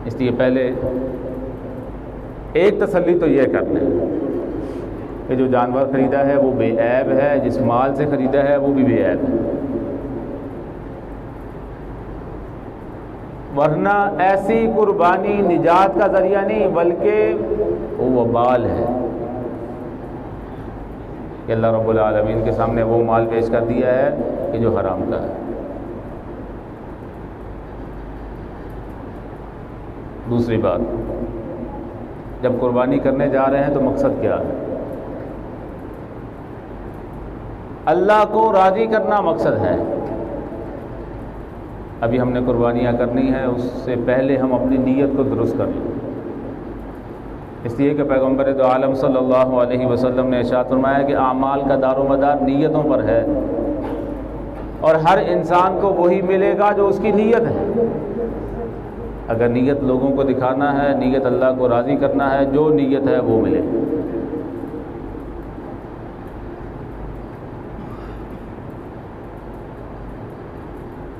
اس لیے پہلے ایک تسلی تو یہ کر لیں کہ جو جانور خریدا ہے وہ بے عیب ہے، جس مال سے خریدا ہے وہ بھی بے عیب ہے، ورنہ ایسی قربانی نجات کا ذریعہ نہیں بلکہ وہ وبال ہے کہ اللہ رب العالمین کے سامنے وہ مال پیش کر دیا ہے کہ جو حرام کا ہے۔ دوسری بات، جب قربانی کرنے جا رہے ہیں تو مقصد کیا ہے؟ اللہ کو راضی کرنا مقصد ہے۔ ابھی ہم نے قربانیاں کرنی ہے، اس سے پہلے ہم اپنی نیت کو درست کر لیں، اس لیے کہ پیغمبر دو عالم صلی اللہ علیہ وسلم نے ارشاد فرمایا کہ اعمال کا دار و مدار نیتوں پر ہے، اور ہر انسان کو وہی ملے گا جو اس کی نیت ہے۔ اگر نیت لوگوں کو دکھانا ہے، نیت اللہ کو راضی کرنا ہے، جو نیت ہے وہ ملے۔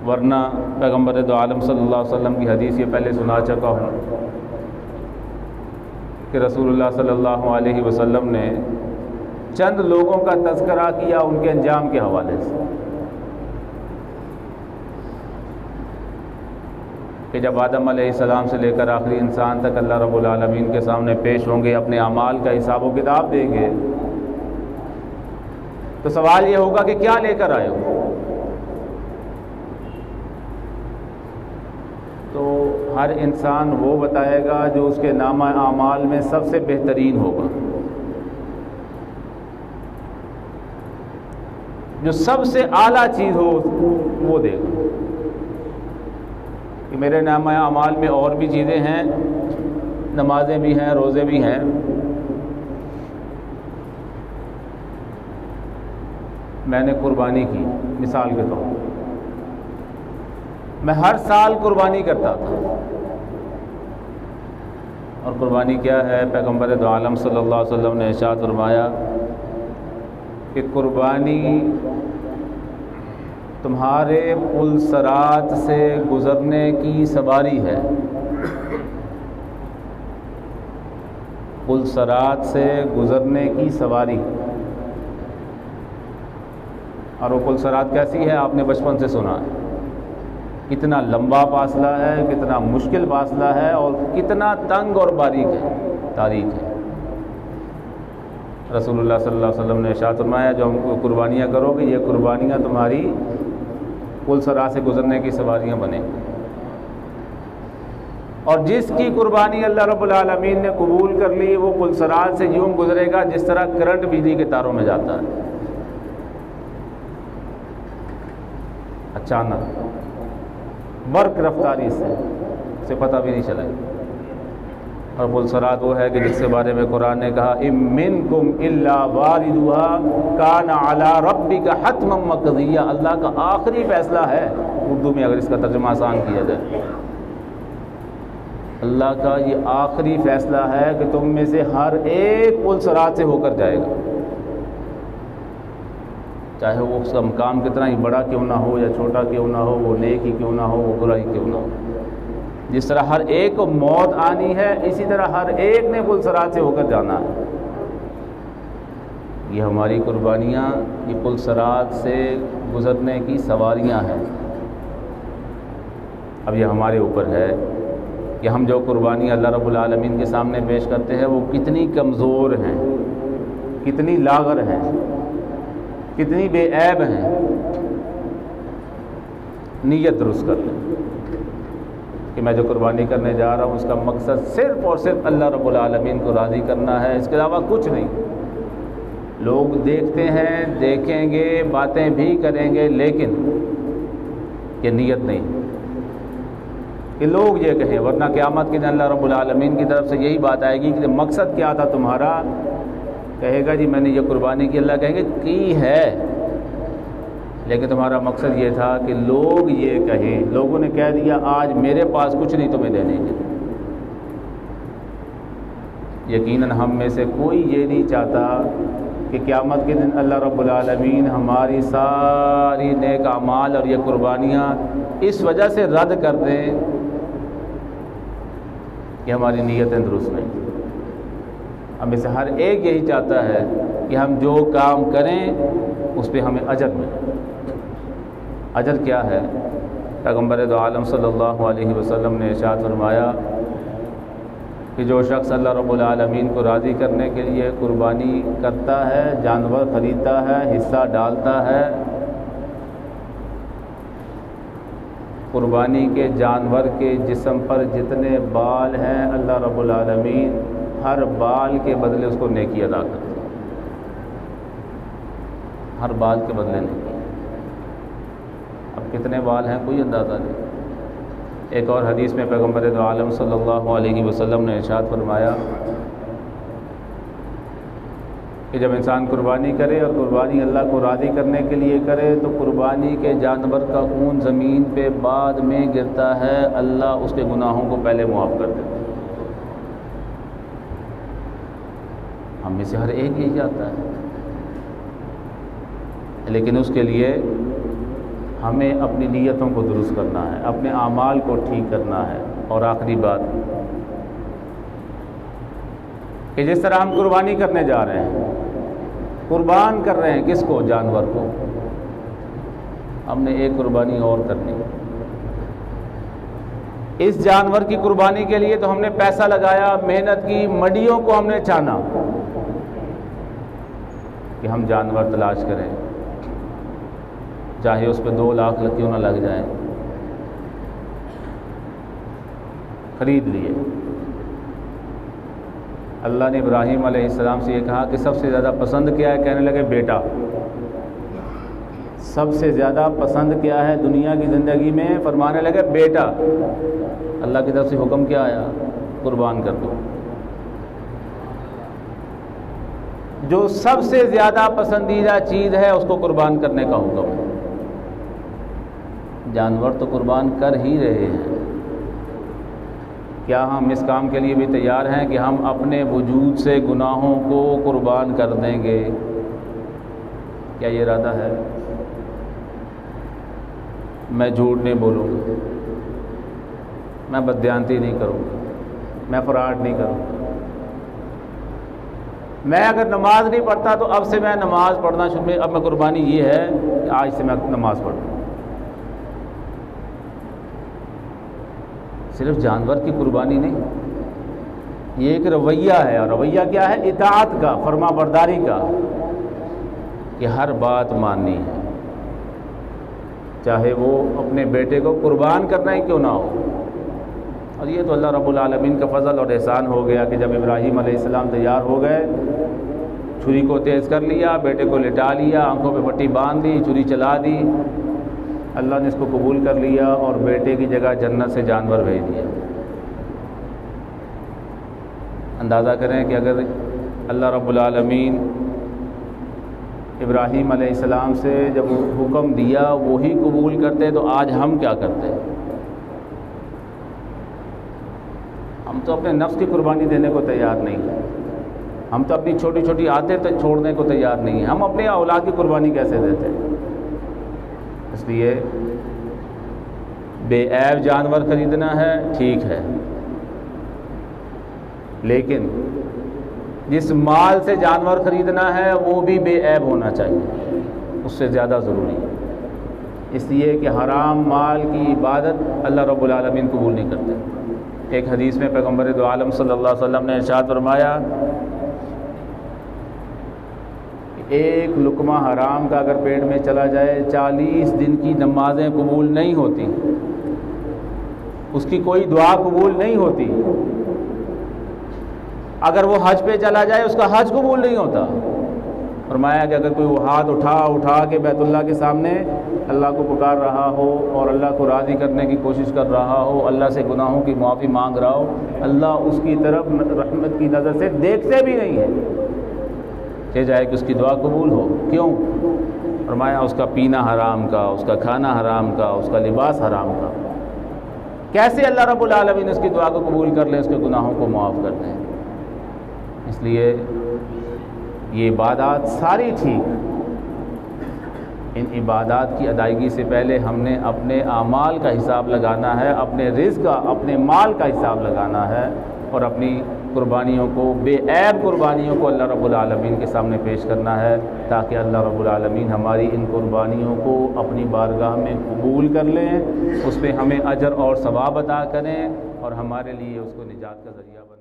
ورنہ پیغمبر دو عالم صلی اللہ علیہ وسلم کی حدیث یہ پہلے سنا چکا ہوں کہ رسول اللہ صلی اللہ علیہ وسلم نے چند لوگوں کا تذکرہ کیا ان کے انجام کے حوالے سے، کہ جب آدم علیہ السلام سے لے کر آخری انسان تک اللہ رب العالمین کے سامنے پیش ہوں گے، اپنے اعمال کا حساب و کتاب دیں گے، تو سوال یہ ہوگا کہ کیا لے کر آئے ہو؟ تو ہر انسان وہ بتائے گا جو اس کے نامہ اعمال میں سب سے بہترین ہوگا، جو سب سے اعلیٰ چیز ہو وہ دے گا کہ میرے نامہ اعمال میں اور بھی چیزیں ہیں، نمازیں بھی ہیں، روزے بھی ہیں، میں نے قربانی کی مثال کے طور پر، میں ہر سال قربانی کرتا تھا۔ اور قربانی کیا ہے؟ پیغمبر دو عالم صلی اللہ علیہ وسلم نے ارشاد فرمایا کہ قربانی تمہارے پل صراط سے گزرنے کی سواری ہے۔ پل صراط سے گزرنے کی سواری، اور وہ پل صراط کیسی ہے آپ نے بچپن سے سنا ہے، کتنا لمبا فاصلہ ہے، کتنا مشکل فاصلہ ہے، اور کتنا تنگ اور باریک ہے، تاریک ہے۔ رسول اللہ صلی اللہ علیہ وسلم نے ارشاد فرمایا جو ہم قربانیاں کرو گے، یہ قربانیاں تمہاری پل صراط سے گزرنے کی سواریاں بنیں گی، اور جس کی قربانی اللہ رب العالمین نے قبول کر لی وہ پل صراط سے یوں گزرے گا جس طرح کرنٹ بجلی کے تاروں میں جاتا ہے، اچانک برق رفتاری سے پتہ بھی نہیں چلا۔ اور پل صراط وہ ہے کہ جس کے بارے میں قرآن نے کہا اِن مِّنکُمْ إِلَّا وَارِدُهَا كَانَ عَلَىٰ رَبِّكَ حَتْمًا مَّقْضِيًّا، اللہ کا آخری فیصلہ ہے، اردو میں اگر اس کا ترجمہ آسان کیا جائے، اللہ کا یہ آخری فیصلہ ہے کہ تم میں سے ہر ایک پل صراط سے ہو کر جائے گا، چاہے وہ اس کا مقام کتنا ہی بڑا کیوں نہ ہو یا چھوٹا کیوں نہ ہو، وہ نیک ہی کیوں نہ ہو، وہ برا ہی کیوں نہ ہو۔ جس طرح ہر ایک کو موت آنی ہے، اسی طرح ہر ایک نے پل صراط سے ہو کر جانا ہے۔ یہ ہماری قربانیاں یہ پل صراط سے گزرنے کی سواریاں ہیں۔ اب یہ ہمارے اوپر ہے کہ ہم جو قربانیاں اللہ رب العالمین کے سامنے پیش کرتے ہیں وہ کتنی کمزور ہیں، کتنی لاغر ہیں، کتنی بے عیب ہیں۔ نیت درست کر لیں کہ میں جو قربانی کرنے جا رہا ہوں اس کا مقصد صرف اور صرف اللہ رب العالمین کو راضی کرنا ہے، اس کے علاوہ کچھ نہیں۔ لوگ دیکھتے ہیں، دیکھیں گے، باتیں بھی کریں گے، لیکن یہ نیت نہیں کہ لوگ یہ کہیں، ورنہ قیامت کے دن اللہ رب العالمین کی طرف سے یہی بات آئے گی کہ مقصد کیا تھا تمہارا؟ کہے گا جی میں نے یہ قربانی کی، اللہ کہیں گے کی ہے، لیکن تمہارا مقصد یہ تھا کہ لوگ یہ کہیں، لوگوں نے کہہ دیا آج میرے پاس کچھ نہیں تمہیں دینے کے۔ یقیناً ہم میں سے کوئی یہ نہیں چاہتا کہ قیامت کے دن اللہ رب العالمین ہماری ساری نیک اعمال اور یہ قربانیاں اس وجہ سے رد کر دیں کہ ہماری نیتیں درست نہیں. ہم میں سے ہر ایک یہی چاہتا ہے کہ ہم جو کام کریں اس پہ ہمیں اجر ملے. اجر کیا ہے؟ پیغمبر دو عالم صلی اللہ علیہ وسلم نے ارشاد فرمایا کہ جو شخص اللہ رب العالمین کو راضی کرنے کے لیے قربانی کرتا ہے، جانور خریدتا ہے، حصہ ڈالتا ہے، قربانی کے جانور کے جسم پر جتنے بال ہیں اللہ رب العالمین ہر بال کے بدلے اس کو نیکی ادا کرتے ہیں. ہر بال کے بدلے نیکی. اب کتنے بال ہیں کوئی اندازہ نہیں. ایک اور حدیث میں پیغمبر دو عالم صلی اللہ علیہ وسلم نے ارشاد فرمایا کہ جب انسان قربانی کرے اور قربانی اللہ کو راضی کرنے کے لیے کرے تو قربانی کے جانور کا خون زمین پہ بعد میں گرتا ہے، اللہ اس کے گناہوں کو پہلے معاف کر دیتا ہے. ہم میں سے ہر ایک یہی چاہتا ہے، لیکن اس کے لیے ہمیں اپنی نیتوں کو درست کرنا ہے، اپنے اعمال کو ٹھیک کرنا ہے. اور آخری بات کہ جس طرح ہم قربانی کرنے جا رہے ہیں، قربان کر رہے ہیں کس کو؟ جانور کو. ہم نے ایک قربانی اور کرنی. اس جانور کی قربانی کے لیے تو ہم نے پیسہ لگایا، محنت کی، مڈیوں کو ہم نے چھانا کہ ہم جانور تلاش کریں، چاہے اس پہ 2 لاکھ کیوں نہ لگ جائیں. خرید لیے. اللہ نے ابراہیم علیہ السلام سے یہ کہا کہ سب سے زیادہ پسند کیا ہے؟ کہنے لگے بیٹا. سب سے زیادہ پسند کیا ہے دنیا کی زندگی میں؟ فرمانے لگے بیٹا. اللہ کی طرف سے حکم کیا آیا؟ قربان کر دو. جو سب سے زیادہ پسندیدہ چیز ہے اس کو قربان کرنے کا حکم ہے. جانور تو قربان کر ہی رہے ہیں، کیا ہم اس کام کے لیے بھی تیار ہیں کہ ہم اپنے وجود سے گناہوں کو قربان کر دیں گے؟ کیا یہ ارادہ ہے؟ میں جھوٹ نہیں بولوں گا، میں بددیانتی نہیں کروں گا، میں فراڈ نہیں کروں گا. میں اگر نماز نہیں پڑھتا تو اب سے میں نماز پڑھنا شروع. اب میں قربانی یہ ہے کہ آج سے میں نماز پڑھوں. صرف جانور کی قربانی نہیں، یہ ایک رویہ ہے. اور رویہ کیا ہے؟ اطاعت کا، فرما برداری کا، کہ ہر بات ماننی ہے، چاہے وہ اپنے بیٹے کو قربان کرنا ہی کیوں نہ ہو. اور یہ تو اللہ رب العالمین کا فضل اور احسان ہو گیا کہ جب ابراہیم علیہ السلام تیار ہو گئے، چھری کو تیز کر لیا، بیٹے کو لٹا لیا، آنکھوں پہ پٹی باندھ دی، چھری چلا دی، اللہ نے اس کو قبول کر لیا اور بیٹے کی جگہ جنت سے جانور بھیج دیا. اندازہ کریں کہ اگر اللہ رب العالمین ابراہیم علیہ السلام سے جب حکم دیا وہی قبول کرتے تو آج ہم کیا کرتے؟ ہم تو اپنے نفس کی قربانی دینے کو تیار نہیں ہیں. ہم تو اپنی چھوٹی چھوٹی عادتیں چھوڑنے کو تیار نہیں ہیں. ہم اپنے اولاد کی قربانی کیسے دیتے ہیں؟ اس لیے بے عیب جانور خریدنا ہے ٹھیک ہے، لیکن جس مال سے جانور خریدنا ہے وہ بھی بے عیب ہونا چاہیے، اس سے زیادہ ضروری ہے. اس لیے کہ حرام مال کی عبادت اللہ رب العالمین قبول نہیں کرتے. ایک حدیث میں پیغمبر دو عالم صلی اللہ علیہ وسلم نے ارشاد فرمایا کہ ایک لقمہ حرام کا اگر پیٹ میں چلا جائے 40 دن کی نمازیں قبول نہیں ہوتی، اس کی کوئی دعا قبول نہیں ہوتی. اگر وہ حج پہ چلا جائے اس کا حج قبول نہیں ہوتا. فرمایا کہ اگر کوئی وہ ہاتھ اٹھا کے بیت اللہ کے سامنے اللہ کو پکار رہا ہو اور اللہ کو راضی کرنے کی کوشش کر رہا ہو، اللہ سے گناہوں کی معافی مانگ رہا ہو، اللہ اس کی طرف رحمت کی نظر سے دیکھتے بھی نہیں ہے کہ جائے کہ اس کی دعا قبول ہو. کیوں؟ فرمایا اس کا پینا حرام کا، اس کا کھانا حرام کا، اس کا لباس حرام کا. کیسے اللہ رب العالمین اس کی دعا کو قبول کر لیں، اس کے گناہوں کو معاف کر دیں؟ اس لیے یہ عبادات ساری ٹھیک، ان عبادات کی ادائیگی سے پہلے ہم نے اپنے اعمال کا حساب لگانا ہے، اپنے رزق کا، اپنے مال کا حساب لگانا ہے، اور اپنی قربانیوں کو، بے عیب قربانیوں کو اللہ رب العالمین کے سامنے پیش کرنا ہے، تاکہ اللہ رب العالمین ہماری ان قربانیوں کو اپنی بارگاہ میں قبول کر لیں، اس پہ ہمیں اجر اور ثواب عطا کریں، اور ہمارے لیے اس کو نجات کا ذریعہ بنائیں۔